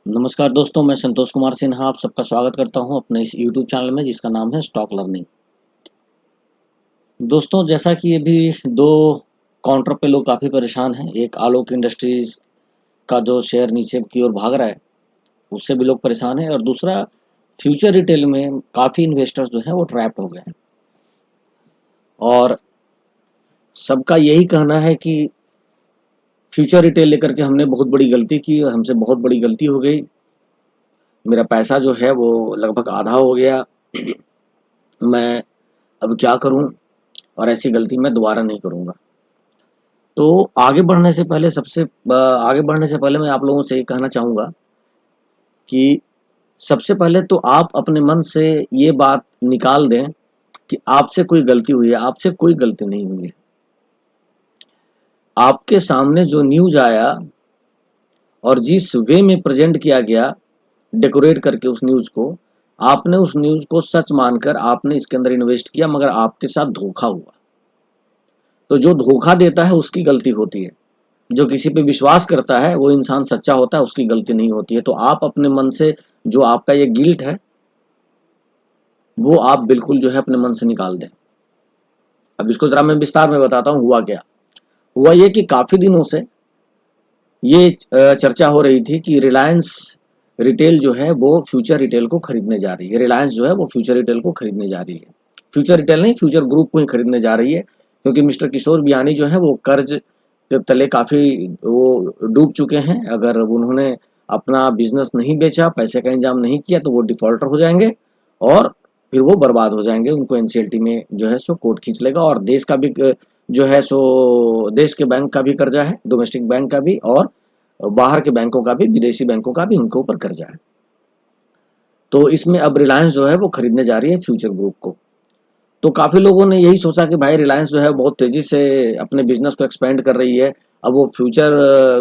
नमस्कार दोस्तों, मैं संतोष कुमार सिन्हा आप सबका स्वागत करता हूं अपने इस यूट्यूब चैनल में जिसका नाम है स्टॉक लर्निंग। दोस्तों, जैसा कि अभी दो काउंटर पे लोग काफ़ी परेशान हैं। एक आलोक इंडस्ट्रीज का जो शेयर नीचे की ओर भाग रहा है, उससे भी लोग परेशान हैं, और दूसरा फ्यूचर रिटेल में काफ़ी इन्वेस्टर्स जो हैं वो ट्रैप्ड हो गए हैं। और सबका यही कहना है कि फ्यूचर रिटेल लेकर के हमने बहुत बड़ी गलती की और हमसे बहुत बड़ी गलती हो गई। मेरा पैसा जो है वो लगभग आधा हो गया। मैं अब क्या करूं, और ऐसी गलती मैं दोबारा नहीं करूंगा। तो आगे बढ़ने से पहले मैं आप लोगों से ये कहना चाहूँगा कि सबसे पहले तो आप अपने मन से ये बात निकाल दें कि आपसे कोई गलती हुई है। आपसे कोई गलती नहीं हुई है। आपके सामने जो न्यूज़ आया और जिस वे में प्रेजेंट किया गया, डेकोरेट करके उस न्यूज़ को, आपने उस न्यूज़ को सच मानकर आपने इसके अंदर इन्वेस्ट किया, मगर आपके साथ धोखा हुआ। तो जो धोखा देता है उसकी गलती होती है। जो किसी पे विश्वास करता है वो इंसान सच्चा होता है, उसकी गलती नहीं होती है। तो आप अपने मन से जो आपका ये गिल्ट है वो आप बिल्कुल जो है अपने मन से निकाल दें। अब इसको जरा मैं विस्तार में बताता हूँ हुआ क्या। हुआ ये कि काफी दिनों से ये चर्चा हो रही थी कि रिलायंस रिटेल जो है वो फ्यूचर रिटेल को खरीदने जा रही है। रिलायंस जो है वो फ्यूचर रिटेल को खरीदने जा रही है। फ्यूचर रिटेल नहीं, फ्यूचर ग्रुप को ही खरीदने जा रही है, क्योंकि मिस्टर किशोर बियानी जो है वो कर्ज के तले काफी वो डूब चुके हैं। अगर उन्होंने अपना बिजनेस नहीं बेचा, पैसे का इंतजाम नहीं किया, तो वो डिफॉल्टर हो जाएंगे और फिर वो बर्बाद हो जाएंगे। उनको एनसीएलटी में जो है सो कोर्ट खींच लेगा, और देश का भी जो है सो देश के बैंक का भी कर्जा है, डोमेस्टिक बैंक का भी, और बाहर के बैंकों का भी, विदेशी बैंकों का भी उनके ऊपर कर्जा है। तो इसमें अब रिलायंस जो है वो खरीदने जा रही है फ्यूचर ग्रुप को। तो काफी लोगों ने यही सोचा कि भाई रिलायंस जो है बहुत तेजी से अपने बिजनेस को एक्सपेंड कर रही है, अब वो फ्यूचर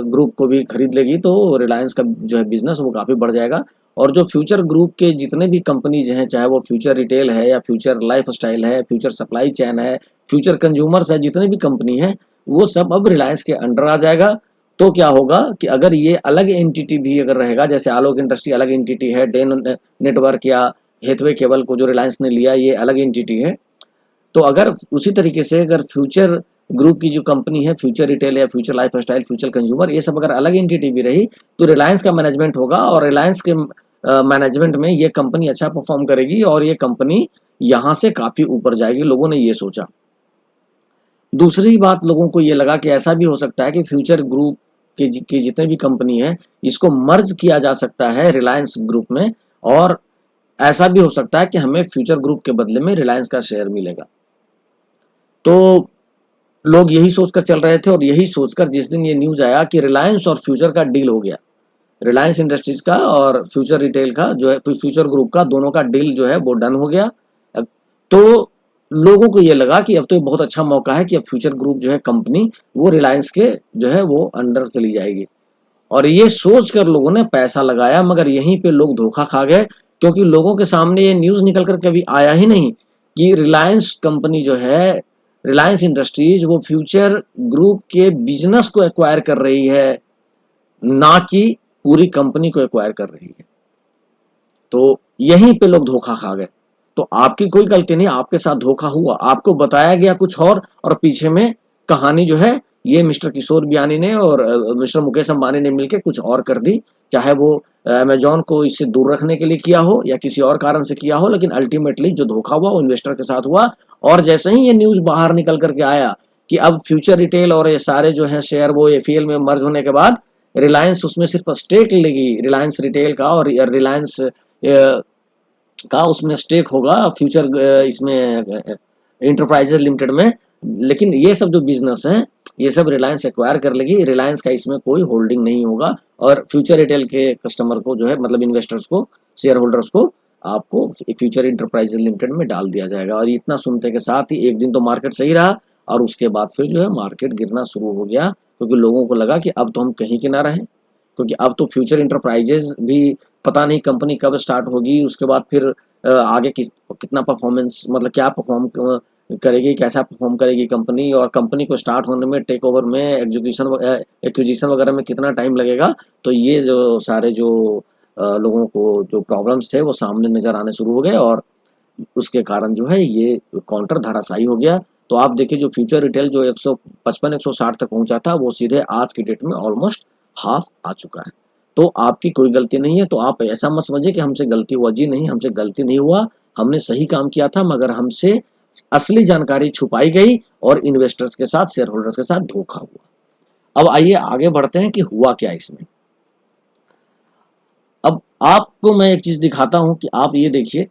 ग्रुप को भी खरीद लेगी तो रिलायंस का जो है बिजनेस वो काफी बढ़ जाएगा। और जो फ्यूचर ग्रुप के जितने भी कंपनीज हैं, चाहे वो फ्यूचर रिटेल है या फ्यूचर लाइफ स्टाइल है, फ्यूचर सप्लाई चैन है, फ्यूचर कंज्यूमर्स है, जितने भी कंपनी है वो सब अब रिलायंस के अंडर आ जाएगा। तो क्या होगा कि अगर ये अलग एंटिटी भी अगर रहेगा, जैसे आलोक इंडस्ट्री अलग एंटिटी है, डेन नेटवर्क या हेथवे केबल को जो रिलायंस ने लिया ये अलग एंटिटी है, तो अगर उसी तरीके से अगर फ्यूचर ग्रुप की जो कंपनी है, फ्यूचर रिटेल या future life style, future consumer, ये सब अगर अलग एंटिटी भी रही तो रिलायंस का मैनेजमेंट होगा, और रिलायंस के मैनेजमेंट में ये कंपनी अच्छा परफॉर्म करेगी और ये कंपनी यहाँ से काफी ऊपर जाएगी। लोगों ने ये सोचा। दूसरी बात, लोगों को ये लगा कि ऐसा भी हो सकता है कि फ्यूचर ग्रुप के जितने भी कंपनी है इसको मर्ज किया जा सकता है रिलायंस ग्रुप में, और ऐसा भी हो सकता है कि हमें फ्यूचर ग्रुप के बदले में रिलायंस का शेयर मिलेगा। तो लोग यही सोचकर चल रहे थे, और यही सोचकर जिस दिन ये न्यूज आया कि रिलायंस और फ्यूचर का डील हो गया, रिलायंस इंडस्ट्रीज का और फ्यूचर रिटेल का जो है, फ्यूचर ग्रुप का, दोनों का डील जो है वो डन हो गया। तो लोगों को ये लगा कि अब तो बहुत अच्छा मौका है कि अब फ्यूचर ग्रुप जो है कंपनी वो रिलायंस के जो है वो अंडर चली जाएगी। और ये सोचकर लोगों ने पैसा लगाया, मगर यहीं पे लोग धोखा खा गए, क्योंकि लोगों के सामने ये न्यूज निकल कर कभी आया ही नहीं कि रिलायंस कंपनी जो है, रिलायंस इंडस्ट्रीज, वो फ्यूचर ग्रुप के बिजनेस को एक्वायर कर रही है, ना कि पूरी कंपनी को एक्वायर कर रही है। तो यहीं पे लोग धोखा खा गए। तो आपकी कोई गलती नहीं, आपके साथ धोखा हुआ, आपको बताया गया कुछ और पीछे में कहानी जो है ये मिस्टर किशोर बियानी ने और मिस्टर मुकेश अंबानी ने मिलकर कुछ और कर दी। चाहे वो अमेजॉन को इससे दूर रखने के लिए किया हो या किसी और कारण से किया हो, लेकिन अल्टीमेटली जो धोखा हुआ वो इन्वेस्टर के साथ हुआ। और जैसे ही ये न्यूज बाहर निकल करके आया कि अब फ्यूचर रिटेल और ये सारे जो है शेयर वो एफीएल में मर्ज होने के बाद रिलायंस उसमें सिर्फ स्टेक लेगी, रिलायंस रिटेल का, और रिलायंस का उसमें स्टेक होगा फ्यूचर इसमें इंटरप्राइजेज लिमिटेड में। लेकिन ये सब जो बिजनेस है ये सब रिलायंस एक्वायर कर लेगी, रिलायंस का इसमें कोई होल्डिंग नहीं होगा, और फ्यूचर रिटेल के कस्टमर को जो है, मतलब इन्वेस्टर्स को, शेयर होल्डर्स को, आपको फ्यूचर इंटरप्राइजेज लिमिटेड में डाल दिया जाएगा। और इतना सुनते के साथ ही एक दिन तो मार्केट सही रहा, और उसके बाद फिर जो है मार्केट गिरना शुरू हो गया, क्योंकि लोगों को लगा कि अब तो हम कहीं के ना रहें, क्योंकि अब तो फ्यूचर इंटरप्राइजेज भी पता नहीं कंपनी कब स्टार्ट होगी, उसके बाद फिर आगे कितना परफॉर्मेंस, मतलब क्या परफॉर्म करेगी, कैसा परफॉर्म करेगी कंपनी, और कंपनी को स्टार्ट होने में, टेक ओवर में, एक्विजिशन वगैरह में कितना टाइम लगेगा। तो ये जो सारे जो लोगों को जो प्रॉब्लम्स थे वो सामने नज़र आने शुरू हो गए और उसके कारण जो है ये काउंटर धराशायी हो गया। तो आप देखिए जो फ्यूचर रिटेल जो 155-160 तक पहुंचा था वो सीधे आज की डेट में ऑलमोस्ट हाफ आ चुका है। तो आपकी कोई गलती नहीं है, तो आप ऐसा मत समझिए कि हमसे गलती हुआ। जी नहीं, हमसे गलती नहीं हुआ, हमने सही काम किया था, मगर हमसे असली जानकारी छुपाई गई और इन्वेस्टर्स के साथ, शेयर होल्डर्स के साथ धोखा हुआ। अब आइए आगे बढ़ते हैं कि हुआ क्या इसमें। अब आपको मैं एक चीज दिखाता हूं कि आप ये देखिए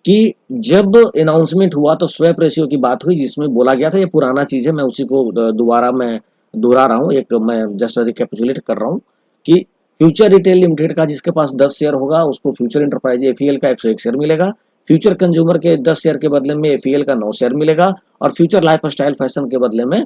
कि जब अनाउंसमेंट हुआ तो स्वैप रेशियो की बात हुई, जिसमें बोला गया था, ये पुराना चीज है, मैं उसी को दोबारा मैं दोहरा रहा हूँ, एक मैं जस्ट रिकैपिचुलेट कर रहा हूँ कि फ्यूचर रिटेल लिमिटेड का जिसके पास 10 शेयर होगा उसको फ्यूचर इंटरप्राइज एफईएल का 101 शेयर मिलेगा। फ्यूचर कंज्यूमर के 10 शेयर के बदले में एफईएल का 9 शेयर मिलेगा और फ्यूचर लाइफ स्टाइल फैशन के बदले में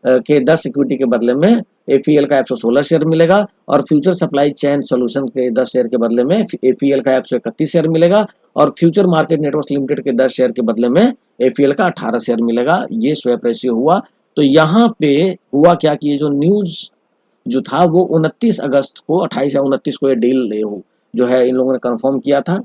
के 10 इक्विटी के बदले में एफईएल का 116 शेयर मिलेगा और फ्यूचर सप्लाई चेन सॉल्यूशन के 10 शेयर के बदले में एफईएल का 131 शेयर मिलेगा और फ्यूचर मार्केट नेटवर्क लिमिटेड के 10 शेयर के बदले में एफईएल का 18 शेयर मिलेगा। ये स्वैप रेशियो हुआ। तो यहाँ पे हुआ क्या कि ये जो न्यूज जो था वो 29 अगस्त को 28 या 29 को ये डील जो है इन लोगों ने कंफर्म किया था।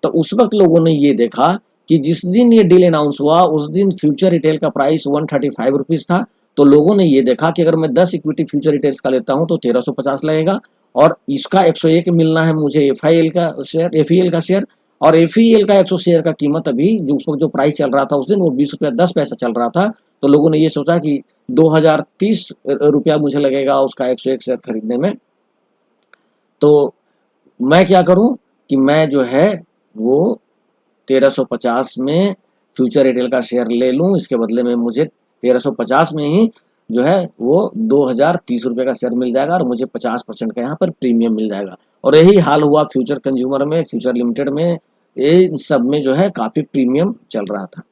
तो उस वक्त लोगों ने ये देखा कि जिस दिन ये डील अनाउंस हुआ उस दिन फ्यूचर रिटेल का प्राइस 135 रुपीज था। तो लोगों ने ये देखा कि अगर मैं 10 इक्विटी फ्यूचर रिटेल्स का लेता हूं तो 1350 लगेगा और इसका 101 मिलना है मुझे एफईएल का शेयर और एफईएल का 100 शेयर का कीमत अभी जो उस वक्त जो प्राइस चल रहा था उस दिन वो 20 रुपया 10 पैसा चल रहा था। तो लोगों ने ये सोचा कि 2030 रुपया मुझे लगेगा उसका 101 शेयर खरीदने में। तो मैं क्या करूं कि मैं जो है वो 1350 में फ्यूचर रिटेल का शेयर ले लूं, इसके बदले में मुझे 1350 में ही जो है वो 2030 रुपये का शेयर मिल जाएगा और मुझे 50% का यहाँ पर प्रीमियम मिल जाएगा। और यही हाल हुआ फ्यूचर कंज्यूमर में, फ्यूचर लिमिटेड में, इन सब में जो है काफी प्रीमियम चल रहा था।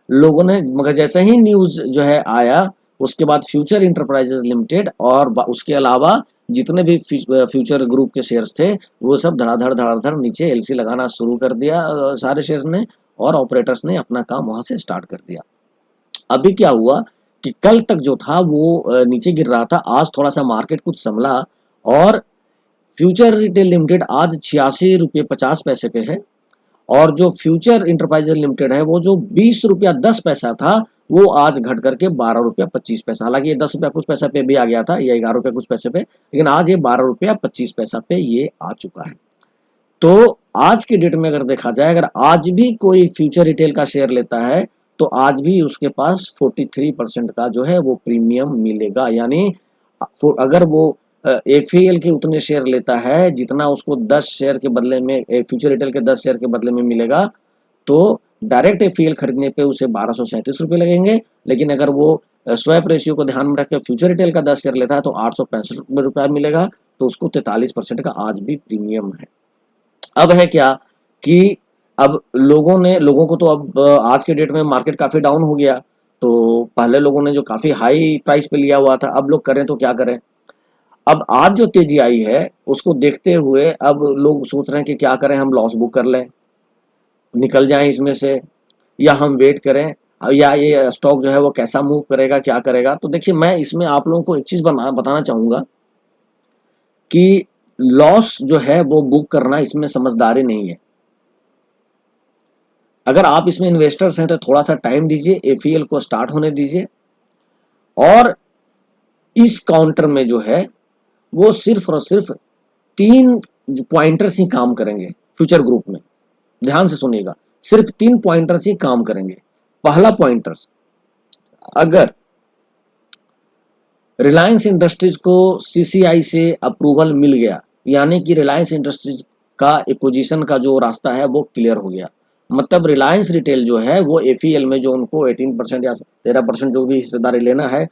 लोगों ने मगर जैसे ही न्यूज जो है आया उसके बाद फ्यूचर इंटरप्राइजेज लिमिटेड और उसके अलावा जितने भी फ्यूचर ग्रुप के शेयर्स थे वो सब धड़ाधड़ नीचे एलसी लगाना शुरू कर दिया सारे शेयर्स ने और ऑपरेटर्स ने अपना काम वहां से स्टार्ट कर दिया। अभी क्या हुआ कि कल तक जो था वो नीचे गिर रहा था, आज थोड़ा सा मार्केट कुछ संभला और फ्यूचर रिटेल लिमिटेड आज 86 रुपये 50 पैसे पे है और जो फ्यूचर इंटरप्राइजेज लिमिटेड है वो जो 20 रुपया 10 पैसा था वो आज घट करके 12 रुपया 25 पैसा, हालांकि ये 10 रुपया कुछ पैसा पे भी आ गया था, ये 11 रुपया कुछ पैसे पे, लेकिन आज ये 12 रुपया 25 पैसा पे ये आ चुका है। तो आज की डेट में अगर देखा जाए, अगर आज भी कोई फ्यूचर रिटेल का शेयर लेता है तो आज भी उसके पास 43% का जो है वो प्रीमियम मिलेगा। यानी अगर वो एफईएल के उतने शेयर लेता है जितना उसको 10 शेयर के बदले में फ्यूचर रिटेल के 10 शेयर के बदले में मिलेगा तो डायरेक्ट एफईएल खरीदने पे उसे 1237 रुपये लगेंगे। लेकिन अगर वो स्वैप रेशियो को ध्यान में रखकर फ्यूचर रिटेल का 10 शेयर लेता है तो 865 रुपया मिलेगा, तो उसको 43% का आज भी प्रीमियम है। अब है क्या कि अब लोगों को तो अब आज के डेट में मार्केट काफी डाउन हो गया, तो पहले लोगों ने जो काफी हाई प्राइस पे लिया हुआ था अब लोग करें तो क्या करें। अब आज जो तेजी आई है उसको देखते हुए अब लोग सोच रहे हैं कि क्या करें, हम लॉस बुक कर लें, निकल जाएं इसमें से, या हम वेट करें, या ये स्टॉक जो है वो कैसा मूव करेगा, क्या करेगा। तो देखिए मैं इसमें आप लोगों को एक चीज बताना चाहूंगा कि लॉस जो है वो बुक करना इसमें समझदारी नहीं है। अगर आप इसमें इन्वेस्टर्स हैं तो थोड़ा सा टाइम दीजिए, एफईएल को स्टार्ट होने दीजिए और इस काउंटर में जो है वो सिर्फ और सिर्फ 3 पॉइंटर्स ही काम करेंगे। फ्यूचर ग्रुप में ध्यान से सुनिएगा, सिर्फ 3 पॉइंटर्स ही काम करेंगे। पहला पॉइंटर्स, अगर रिलायंस इंडस्ट्रीज को सीसीआई से अप्रूवल मिल गया, यानी कि रिलायंस इंडस्ट्रीज का एक्विजिशन का जो रास्ता है वो क्लियर हो गया, मतलब रिलायंस रिटेल जो है वो एफईएल में जो उनको 18% या 13% जो भी हिस्सेदारी लेना है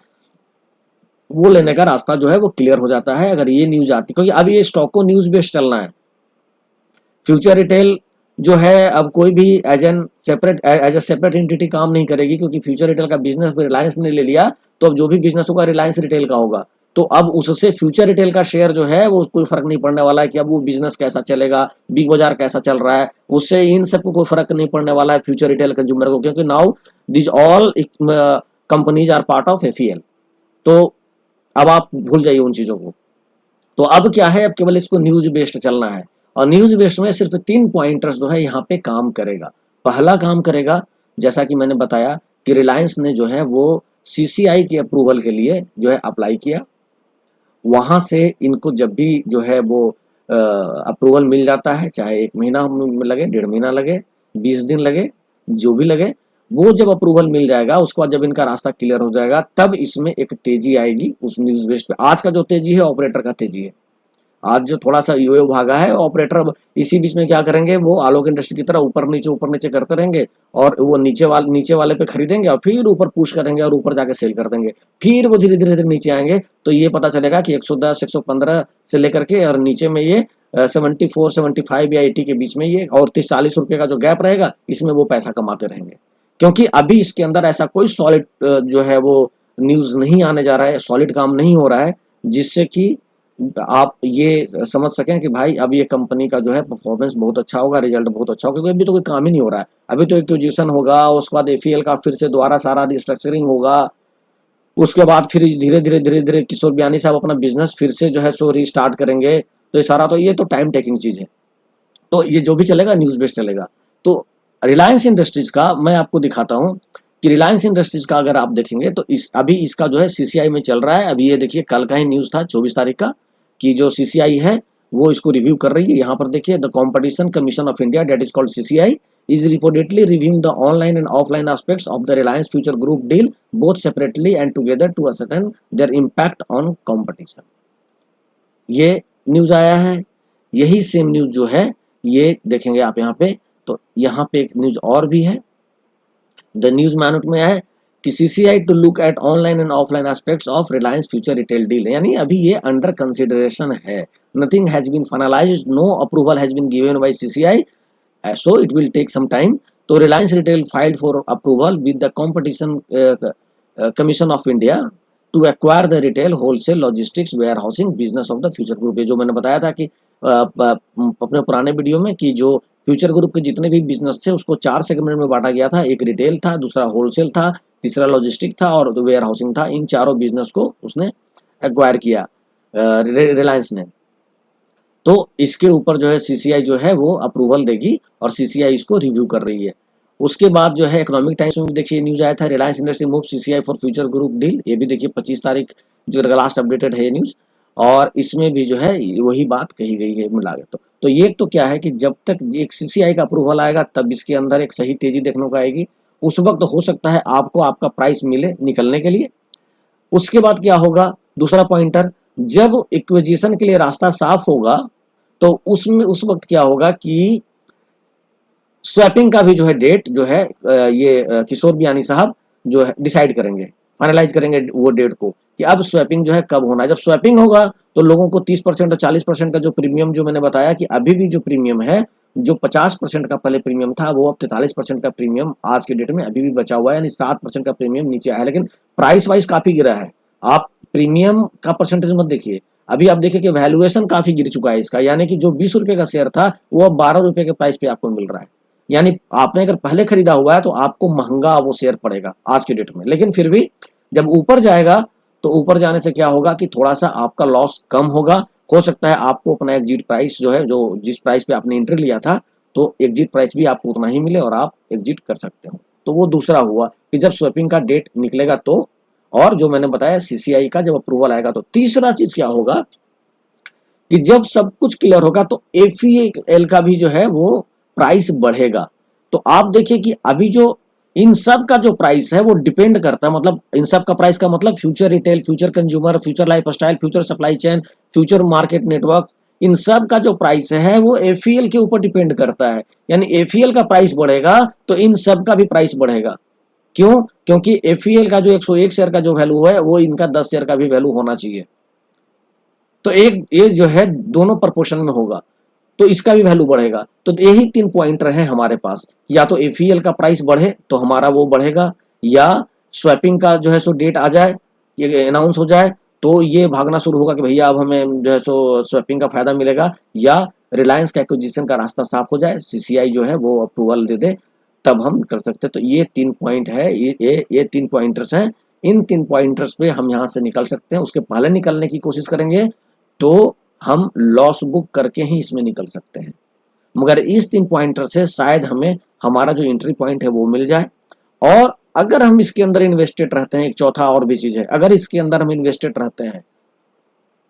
वो लेने का रास्ता जो है वो क्लियर हो जाता है अगर ये न्यूज आती, क्योंकि अब ये स्टॉक को न्यूज बेस्ड चलना है। फ्यूचर रिटेल जो है अब कोई भी एज ए सेपरेट एंटिटी काम नहीं करेगी, क्योंकि फ्यूचर रिटेल का बिजनेस रिलायंस ने ले लिया, तो अब जो भी बिजनेस होगा रिलायंस रिटेल का होगा। तो अब उससे फ्यूचर रिटेल का शेयर जो है वो कोई फर्क नहीं पड़ने वाला है कि अब वो बिजनेस कैसा चलेगा, बिग बाजार कैसा चल रहा है, उससे इन सबको कोई फर्क नहीं पड़ने वाला है फ्यूचर रिटेल कंज्यूमर को, क्योंकि now this all companies are part of FEL. तो अब आप भूल जाइए उन चीजों को। तो अब क्या है, अब केवल इसको न्यूज बेस्ड चलना है और न्यूज बेस्ड में सिर्फ 3 पॉइंटर्स जो है यहाँ पे काम करेगा। पहला काम करेगा, जैसा कि मैंने बताया कि रिलायंस ने जो है वो सीसीआई के अप्रूवल के लिए जो है अप्लाई किया, वहां से इनको जब भी जो है वो अप्रूवल मिल जाता है, चाहे 1 महीना लगे, 1.5 महीना लगे, 20 दिन लगे, जो भी लगे, वो जब अप्रूवल मिल जाएगा उसके बाद जब इनका रास्ता क्लियर हो जाएगा तब इसमें एक तेजी आएगी उस न्यूज बेस्ड पे। आज का जो तेजी है ऑपरेटर का तेजी है, आज जो थोड़ा सा यो भागा है ऑपरेटर, अब इसी बीच में क्या करेंगे, वो आलोक इंडस्ट्री की तरह ऊपर नीचे करते रहेंगे और वो नीचे वाले पे खरीदेंगे और फिर ऊपर पुश करेंगे और ऊपर जाके सेल कर देंगे, फिर वो धीरे धीरे नीचे आएंगे। तो ये पता चलेगा कि 110 115 से लेकर के और नीचे में ये 74 75 या 80 के बीच में ये और 30-40 रुपए का जो गैप रहेगा इसमें वो पैसा कमाते रहेंगे। क्योंकि अभी इसके अंदर ऐसा कोई सॉलिड जो है वो न्यूज नहीं आने जा रहा है, सॉलिड काम नहीं हो रहा है जिससे कि आप ये समझ सकें कि भाई अब ये कंपनी का जो है परफॉर्मेंस बहुत अच्छा होगा, रिजल्ट बहुत अच्छा होगा, क्योंकि अभी तो कोई काम ही नहीं हो रहा है। अभी तो एक्विजिशन होगा, उसके बाद एफईएल का फिर से दोबारा सारा रिस्ट्रक्चरिंग होगा, उसके बाद फिर धीरे धीरे किशोर बियानी साहब अपना बिजनेस फिर से जो है सो रीस्टार्ट करेंगे। तो ये तो टाइम टेकिंग चीज है। तो ये जो भी चलेगा न्यूज बेस्ड चलेगा। तो रिलायंस इंडस्ट्रीज का मैं आपको दिखाता हूँ कि रिलायंस इंडस्ट्रीज का अगर आप देखेंगे तो अभी इसका जो है सीसीआई में चल रहा है। अभी ये देखिए कल का ही न्यूज था 24 तारीख का कि जो सीसीआई है वो इसको रिव्यू कर रही है। यहाँ पर देखिए the competition commission of India that is called CCI is reportedly reviewing the online and offline aspects of the Reliance Future Group deal both separately and together to ascertain their impact on competition। ये news आया है। यही same news जो है ये देखेंगे आप यहाँ पे, तो यहाँ पे एक न्यूज और भी है। द न्यूज मैनोट में है कि CCI to look at online and offline aspects of Reliance future retail deal, यानी अभी ये अंडर कंसिडरेशन है। Nothing has been finalised, no approval has been given by CCI, so it will take some time। तो Reliance Retail filed for approval with the Competition Commission of India to acquire the retail wholesale logistics warehousing business of the Future Group। ये जो मैंने बताया था कि अपने पुराने video में कि जो फ्यूचर ग्रुप के जितने भी बिजनेस थे उसको 4 सेगमेंट में बांटा गया था। एक रिटेल था, दूसरा होलसेल था, तीसरा लॉजिस्टिक था और वेयर हाउसिंग था। इन चारों बिजनेस को उसने एक्वायर किया रिलायंस ने। तो इसके ऊपर जो है सीसीआई जो है वो अप्रूवल देगी और सीसीआई इसको रिव्यू कर रही है। उसके बाद जो है इकोनॉमिक टाइम्स में भी देखिए न्यूज आया था, Reliance industry move CCI for future group deal. ये भी देखिए 25 तारीख जो लास्ट अपडेटेड है ये न्यूज, और इसमें भी जो है वही बात कही गई है मिला के। तो ये तो क्या है कि जब तक एक सीसीआई का अप्रूवल आएगा तब इसके अंदर एक सही तेजी देखने को आएगी। उस वक्त हो सकता है आपको आपका प्राइस मिले निकलने के लिए। उसके बाद क्या होगा, दूसरा पॉइंटर, जब एक्विजिशन के लिए रास्ता साफ होगा तो उसमें उस वक्त क्या होगा कि स्वैपिंग का भी जो है डेट जो है ये किशोर बियानी साहब जो है डिसाइड करेंगे, फाइनलाइज करेंगे वो डेट को कि अब स्वैपिंग जो है कब होना है। जब स्वैपिंग होगा तो लोगों को 30% और 40% का जो प्रीमियम जो मैंने बताया कि अभी भी जो प्रीमियम है, जो 50% का पहले प्रीमियम था वो अब 43% का प्रीमियम आज के डेट में अभी भी बचा हुआ है, यानी 7% का प्रीमियम नीचे आया है। लेकिन प्राइस वाइज काफी गिरा है। आप प्रीमियम का परसेंटेज मत देखिए, अभी आप देखिए कि वैल्यूएशन काफी गिर चुका है इसका, यानी कि जो 20 रुपए का शेयर था वो अब 12 रुपए के प्राइस पे आपको मिल रहा है। यानी आपने अगर पहले खरीदा हुआ है तो आपको महंगा वो शेयर पड़ेगा आज के डेट में। लेकिन फिर भी जब ऊपर जाएगा तो ऊपर जाने से क्या होगा कि थोड़ा सा आपका लॉस कम होगा। हो सकता है आपको अपना एग्जिट प्राइस जो है, जो जिस प्राइस पे आपने एंट्री लिया था, तो एग्जिट प्राइस भी आपको उतना ही मिले और आप एग्जिट कर सकते हो। तो वो दूसरा हुआ कि जब स्वैपिंग का डेट निकलेगा तो, और जो मैंने बताया सीसीआई का जब अप्रूवल आएगा तो। तीसरा चीज क्या होगा कि जब सब कुछ क्लियर होगा तो एफईएल का भी जो है वो प्राइस बढ़ेगा। तो आप देखिए कि अभी जो इन सब का जो प्राइस है वो डिपेंड करता है, मतलब इन सब का प्राइस का मतलब future retail, future consumer, future lifestyle, future supply chain, future market network, इन सब का जो प्राइस है वो एफईएल के ऊपर डिपेंड करता है। यानी एफईएल का प्राइस बढ़ेगा तो इन सब का भी प्राइस बढ़ेगा। क्यों? क्योंकि एफईएल का जो 101 शेयर का जो वैल्यू है वो इनका 10 शेयर का भी वैल्यू होना चाहिए। तो एक जो है दोनों प्रोपोर्शन में होगा तो इसका भी वैल्यू बढ़ेगा। तो यही 3 पॉइंटर हैं हमारे पास, या तो एफईएल का प्राइस बढ़े तो हमारा वो बढ़ेगा, या स्वैपिंग का जो है सो डेट आ जाए, ये अनाउंस हो जाए तो ये भागना शुरू होगा कि भैया अब हमें जो है सो स्वैपिंग का फायदा मिलेगा, या रिलायंस का एक्विजिशन का रास्ता साफ हो जाए, सीसीआई जो है वो अप्रूवल दे दे, तब हम कर सकते हैं। तो ये 3 पॉइंट है, ये 3 पॉइंटर्स हैं। इन 3 पॉइंटर्स पे हम यहाँ से निकल सकते हैं। उसके पहले निकलने की कोशिश करेंगे तो हम लॉस बुक करके ही इसमें निकल सकते हैं। मगर इस 3 पॉइंटर से शायद हमें हमारा जो एंट्री पॉइंट है वो मिल जाए। और अगर हम इसके अंदर इन्वेस्टेड रहते हैं, एक चौथा और भी चीज है, अगर इसके अंदर हम इन्वेस्टेड रहते हैं,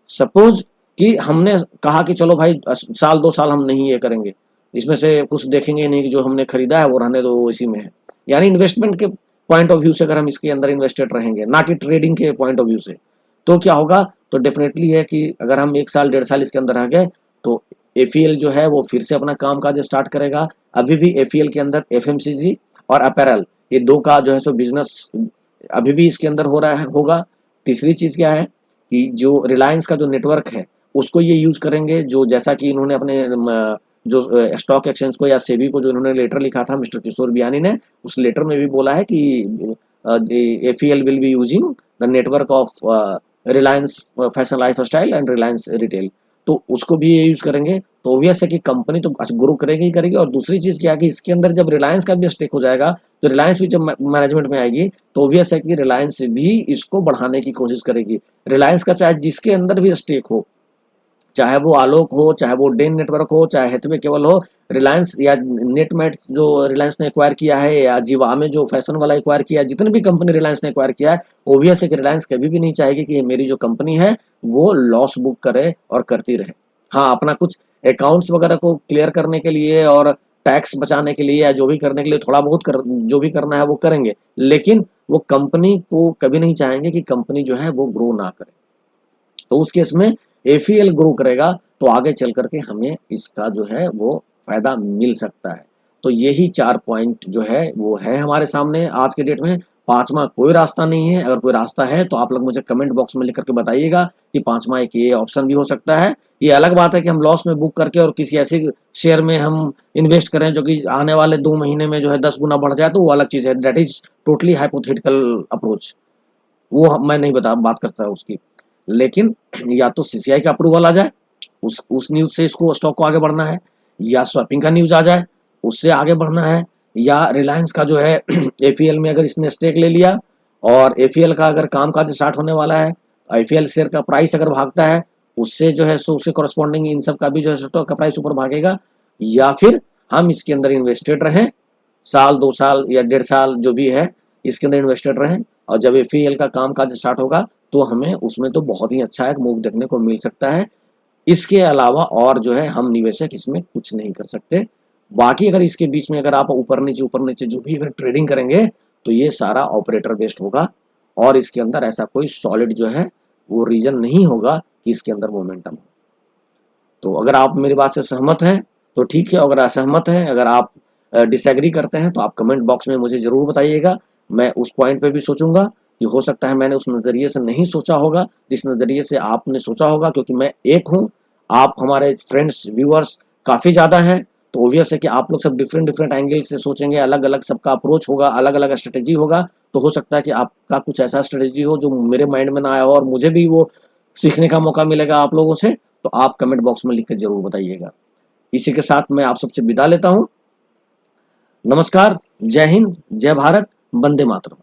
सपोज कि हमने कहा कि चलो भाई साल 2 साल हम नहीं ये करेंगे, इसमें से कुछ देखेंगे नहीं कि जो हमने खरीदा है वो रहने दो, वो इसी में है, यानी इन्वेस्टमेंट के पॉइंट ऑफ व्यू से अगर हम इसके अंदर इन्वेस्टेड रहेंगे, ना कि ट्रेडिंग के पॉइंट ऑफ व्यू से, तो क्या होगा, तो डेफिनेटली है कि अगर हम 1 साल 1.5 साल इसके अंदर रह गए तो एफईएल जो है वो फिर से अपना काम काज स्टार्ट करेगा। अभी भी एफईएल के अंदर एफएमसीजी और अपैरल, ये 2 का जो है सो बिजनेस अभी भी इसके अंदर हो रहा है, होगा। तीसरी चीज क्या है कि जो रिलायंस का जो नेटवर्क है उसको ये यूज करेंगे, जो जैसा कि इन्होंने अपने जो स्टॉक एक्सचेंज को या सेबी को जो इन्होंने लेटर लिखा था मिस्टर किशोर बियानी ने, उस लेटर में भी बोला है कि FEL will be using the network of Reliance fashion lifestyle and Reliance retail, तो उसको भी ये यूज करेंगे। तो ऑब्वियस है कि कंपनी तो ग्रो करेगी ही करेगी। और दूसरी चीज क्या है कि इसके अंदर जब रिलायंस का भी स्टेक हो जाएगा, तो रिलायंस भी जब मैनेजमेंट में आएगी तो ऑब्वियस है कि रिलायंस भी इसको बढ़ाने की कोशिश करेगी। रिलायंस का चाहे जिसके अंदर भी स्टेक हो, चाहे वो आलोक हो, चाहे वो डेन नेटवर्क हो, चाहे हैथवे केबल हो, रिलायंस या नेटमेट जो रिलायंस ने एक्वायर किया है, या जिवामे जो फैशन वाला एक्वायर किया है, जितनी भी कंपनी रिलायंस ने एक्वायर किया है, ओबियस है कि रिलायंस कभी भी नहीं चाहेगी कि मेरी जो कंपनी है वो लॉस बुक करे और करती रहे। हाँ, अपना कुछ अकाउंट्स वगैरह को क्लियर करने के लिए और टैक्स बचाने के लिए या जो भी करने के लिए थोड़ा बहुत जो भी करना है वो करेंगे, लेकिन वो कंपनी को कभी नहीं चाहेंगे कि कंपनी जो है वो ग्रो ना करे। तो उस केस में एफईएल ग्रो करेगा तो आगे चल करके हमें इसका जो है वो फायदा मिल सकता है। तो यही 4 पॉइंट जो है वो है हमारे सामने आज के डेट में। 5वां कोई रास्ता नहीं है। अगर कोई रास्ता है तो आप लोग मुझे कमेंट बॉक्स में लिख करके बताइएगा कि 5वां एक ये ऑप्शन भी हो सकता है। ये अलग बात है कि हम लॉस में बुक करके और किसी ऐसे शेयर में हम इन्वेस्ट करें जो कि आने वाले 2 महीने में जो है 10 गुना बढ़ जाए, तो वो अलग चीज है। That is totally hypothetical approach, वो मैं नहीं बात करता उसकी। लेकिन या तो सीसीआई का अप्रूवल आ जाए, उस न्यूज से इसको स्टॉक को आगे बढ़ना है, या स्वैपिंग का न्यूज आ जाए उससे आगे बढ़ना है, या रिलायंस का जो है एफईएल में अगर इसने स्टेक ले लिया और एफईएल का अगर काम काज स्टार्ट होने वाला है, एफईएल शेयर का प्राइस अगर भागता है उससे जो है सो उससे कॉरेस्पॉन्डिंग इन सब का भी जो है स्टॉक का प्राइस ऊपर भागेगा। या फिर हम इसके अंदर इन्वेस्टेड रहें, साल 2 साल या 1.5 साल जो भी है इसके अंदर इन्वेस्टेड रहें, और जब एफईएल का काम काज स्टार्ट होगा तो हमें उसमें तो बहुत ही अच्छा एक मूव देखने को मिल सकता है। इसके अलावा और जो है हम निवेशक इसमें कुछ नहीं कर सकते। बाकी अगर इसके बीच में अगर आप ऊपर नीचे जो भी अगर ट्रेडिंग करेंगे तो ये सारा ऑपरेटर बेस्ड होगा, और इसके अंदर ऐसा कोई सॉलिड जो है वो रीजन नहीं होगा कि इसके अंदर मोमेंटम हो। तो अगर आप मेरी बात से सहमत हैं तो ठीक है, अगर असहमत हैं, अगर आप डिसएग्री करते हैं तो आप कमेंट बॉक्स में मुझे जरूर बताइएगा। मैं उस पॉइंट पे भी सोचूंगा कि हो सकता है मैंने उस नज़रिए से नहीं सोचा होगा जिस नज़रिए से आपने सोचा होगा, क्योंकि मैं एक हूँ, आप हमारे फ्रेंड्स व्यूअर्स काफ़ी ज़्यादा हैं, तो ऑब्वियस है कि आप लोग सब डिफरेंट डिफरेंट एंगल से सोचेंगे, अलग अलग सबका अप्रोच होगा, अलग अलग स्ट्रेटेजी होगा। तो हो सकता है कि आपका कुछ ऐसा स्ट्रेटेजी हो जो मेरे माइंड में ना आया हो और मुझे भी वो सीखने का मौका मिलेगा आप लोगों से। तो आप कमेंट बॉक्स में लिख कर जरूर बताइएगा। इसी के साथ मैं आप सबसे विदा लेता हूँ। नमस्कार, जय हिंद, जय भारत, वंदे मातरम।